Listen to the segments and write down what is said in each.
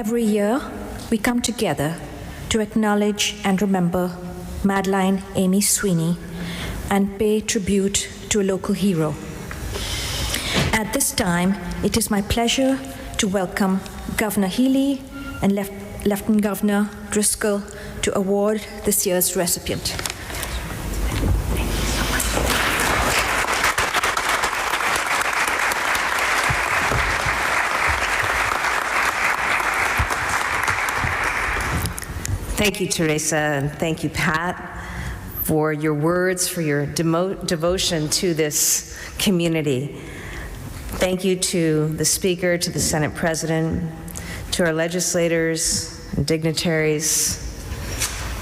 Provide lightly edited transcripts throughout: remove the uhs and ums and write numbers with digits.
Every year, we come together to acknowledge and remember Madeline Amy Sweeney and pay tribute to a local hero. At this time, it is my pleasure to welcome Governor Healy and Lieutenant Governor Driscoll to award this year's recipient. Thank you, Teresa, and thank you, Pat, for your words, for your devotion to this community. Thank you to the Speaker, to the Senate President, to our legislators and dignitaries.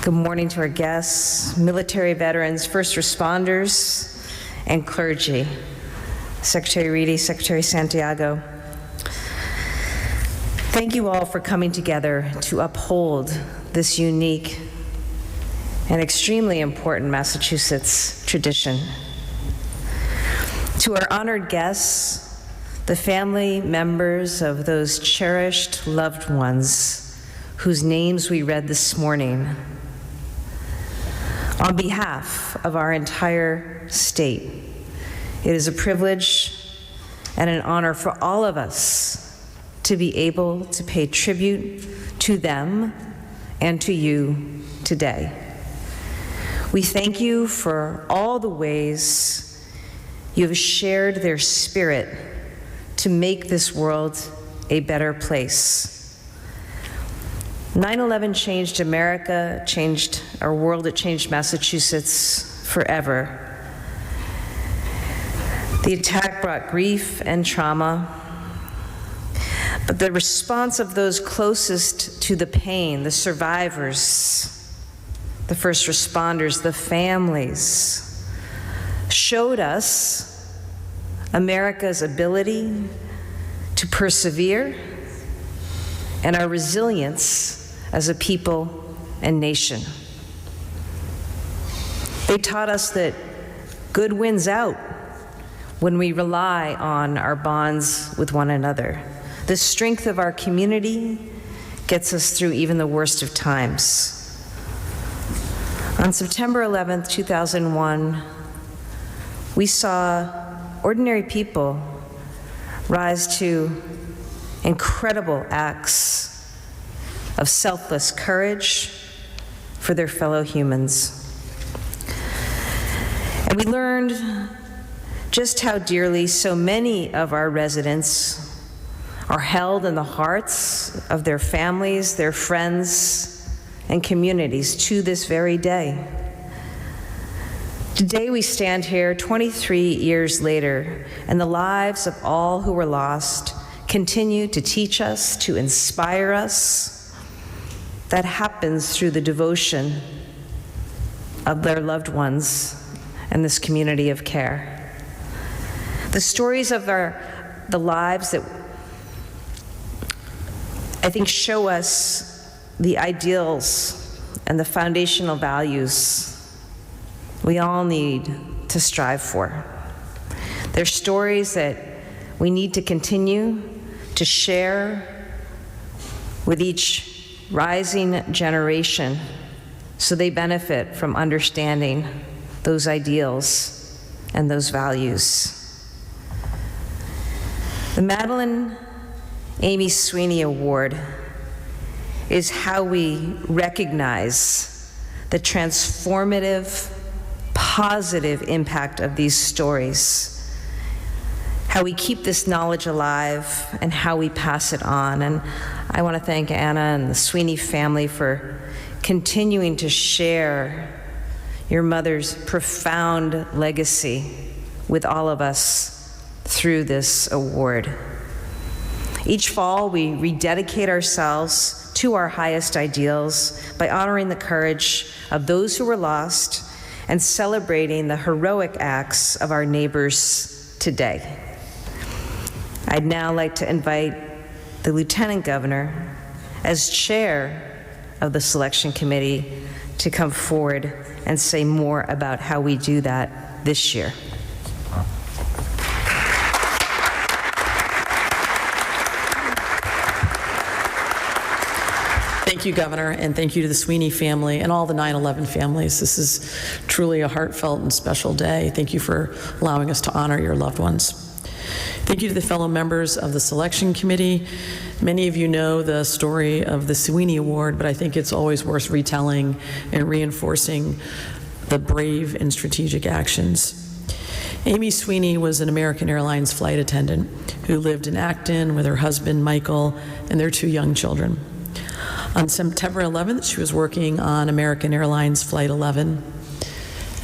Good morning to our guests, military veterans, first responders, and clergy. Secretary Reedy, Secretary Santiago. Thank you all for coming together to uphold this unique and extremely important Massachusetts tradition. To our honored guests, the family members of those cherished loved ones whose names we read this morning, on behalf of our entire state, it is a privilege and an honor for all of us to be able to pay tribute to them and to you today. We thank you for all the ways you have shared their spirit to make this world a better place. 9/11 changed America, changed our world, it changed Massachusetts forever. The attack brought grief and trauma, but the response of those closest to the pain, the survivors, the first responders, the families, showed us America's ability to persevere and our resilience as a people and nation. They taught us that good wins out when we rely on our bonds with one another. The strength of our community gets us through even the worst of times. On September 11th, 2001, we saw ordinary people rise to incredible acts of selfless courage for their fellow humans. And we learned just how dearly so many of our residents are held in the hearts of their families, their friends, and communities to this very day. Today we stand here 23 years later, and the lives of all who were lost continue to teach us, to inspire us. That happens through the devotion of their loved ones and this community of care. The stories of the lives that I think show us the ideals and the foundational values we all need to strive for. They're stories that we need to continue to share with each rising generation so they benefit from understanding those ideals and those values. The Madeline Amy Sweeney Award is how we recognize the transformative, positive impact of these stories, how we keep this knowledge alive, and how we pass it on. And I want to thank Anna and the Sweeney family for continuing to share your mother's profound legacy with all of us through this award. Each fall, we rededicate ourselves to our highest ideals by honoring the courage of those who were lost and celebrating the heroic acts of our neighbors today. I'd now like to invite the Lieutenant Governor, as chair of the selection committee, to come forward and say more about how we do that this year. thank you, Governor, and thank you to the Sweeney family and all the 9/11 families. This is truly a heartfelt and special day. Thank you for allowing us to honor your loved ones. Thank you to the fellow members of the selection committee. Many of you know the story of the Sweeney Award, but I think it's always worth retelling and reinforcing the brave and strategic actions. Amy Sweeney was an American Airlines flight attendant who lived in Acton with her husband, Michael, and their 2 young children. On September 11th, she was working on American Airlines Flight 11.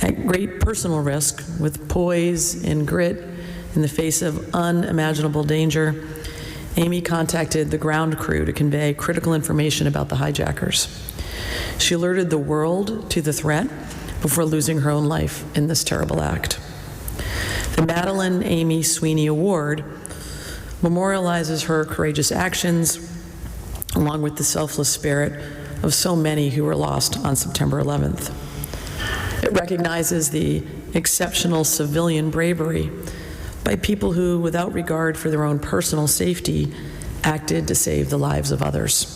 At great personal risk, with poise and grit in the face of unimaginable danger, Amy contacted the ground crew to convey critical information about the hijackers. She alerted the world to the threat before losing her own life in this terrible act. The Madeline Amy Sweeney Award memorializes her courageous actions, along with the selfless spirit of so many who were lost on September 11th. It recognizes the exceptional civilian bravery by people who, without regard for their own personal safety, acted to save the lives of others.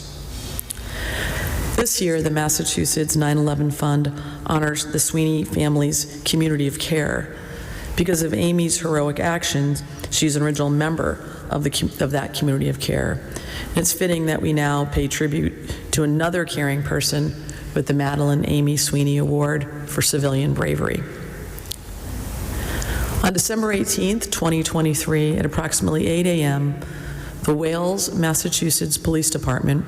This year, the Massachusetts 9/11 Fund honors the Sweeney family's community of care. Because of Amy's heroic actions, she's an original member of that community of care. It's fitting that we now pay tribute to another caring person with the Madeline Amy Sweeney Award for civilian bravery. On December 18th, 2023, at approximately 8 a.m., the Wales, Massachusetts Police Department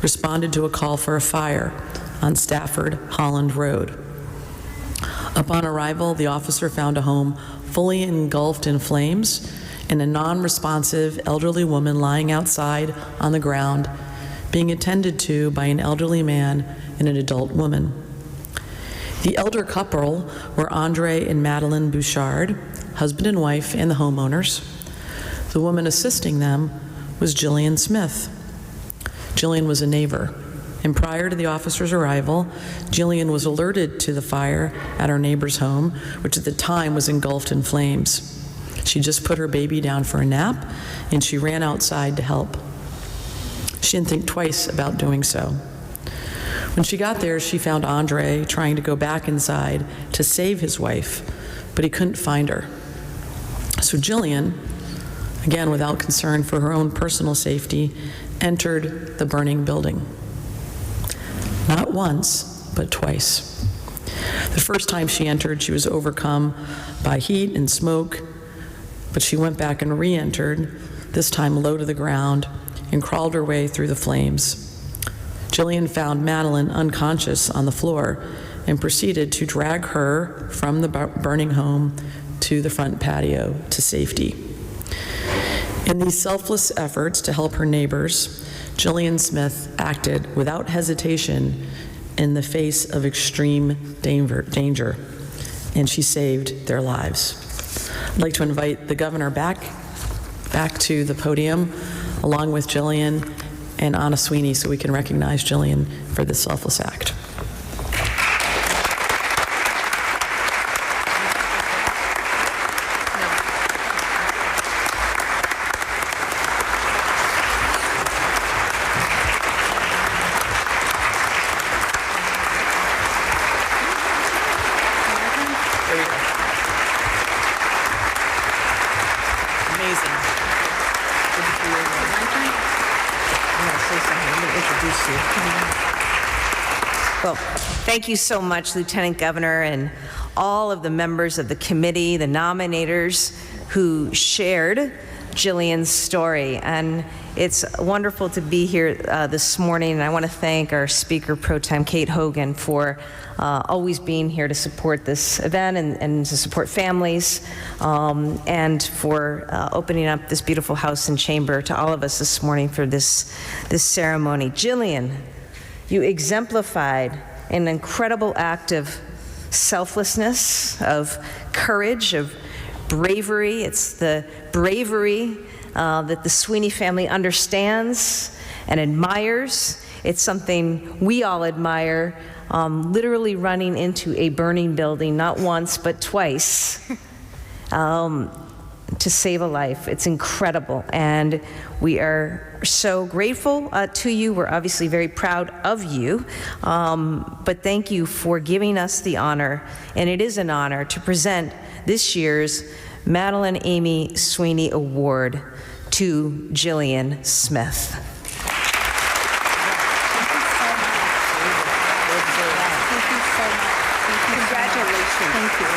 responded to a call for a fire on Stafford Holland Road. Upon arrival, the officer found a home fully engulfed in flames and a non-responsive elderly woman lying outside on the ground, being attended to by an elderly man and an adult woman. The elder couple were Andre and Madeline Bouchard, husband and wife, and the homeowners. The woman assisting them was Jillian Smith. Jillian was a neighbor, and prior to the officer's arrival, Jillian was alerted to the fire at her neighbor's home, which at the time was engulfed in flames. She just put her baby down for a nap, and she ran outside to help. She didn't think twice about doing so. When she got there, she found Andre trying to go back inside to save his wife, but he couldn't find her. So Jillian, again without concern for her own personal safety, entered the burning building. Not once, but twice. The first time she entered, she was overcome by heat and smoke, but she went back and re-entered, this time low to the ground, and crawled her way through the flames. Jillian found Madeline unconscious on the floor and proceeded to drag her from the burning home to the front patio to safety. In these selfless efforts to help her neighbors, Jillian Smith acted without hesitation in the face of extreme danger, and she saved their lives. I'd like to invite the governor back to the podium, along with Jillian and Anna Sweeney, so we can recognize Jillian for this selfless act. Well, thank you so much, Lieutenant Governor, and all of the members of the committee, the nominators who shared Jillian's story. And it's wonderful to be here this morning, and I want to thank our Speaker Pro Tem, Kate Hogan, for always being here to support this event and to support families, and for opening up this beautiful house and chamber to all of us this morning for this ceremony. Jillian, you exemplified an incredible act of selflessness, of courage, of bravery. It's the bravery that the Sweeney family understands and admires. It's something we all admire, literally running into a burning building, not once, but twice. to save a life. It's incredible, and we are so grateful to you. We're obviously very proud of you, but thank you for giving us the honor, and it is an honor to present this year's Madeline Amy Sweeney Award to Jillian Smith. Congratulations. Thank you.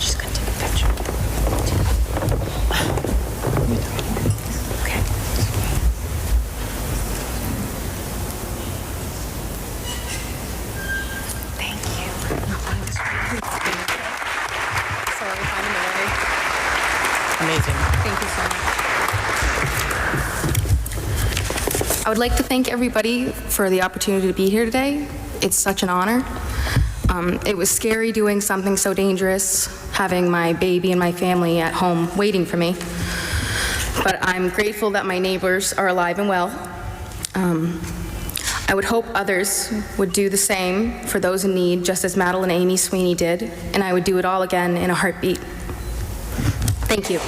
She's gonna take a picture. Okay. Thank you. Sorry, I'm in the way. Amazing. Thank you so much. I would like to thank everybody for the opportunity to be here today. It's such an honor. It was scary doing something so dangerous, having my baby and my family at home waiting for me. But I'm grateful that my neighbors are alive and well. I would hope others would do the same for those in need, just as Madeline Amy Sweeney did, and I would do it all again in a heartbeat. Thank you.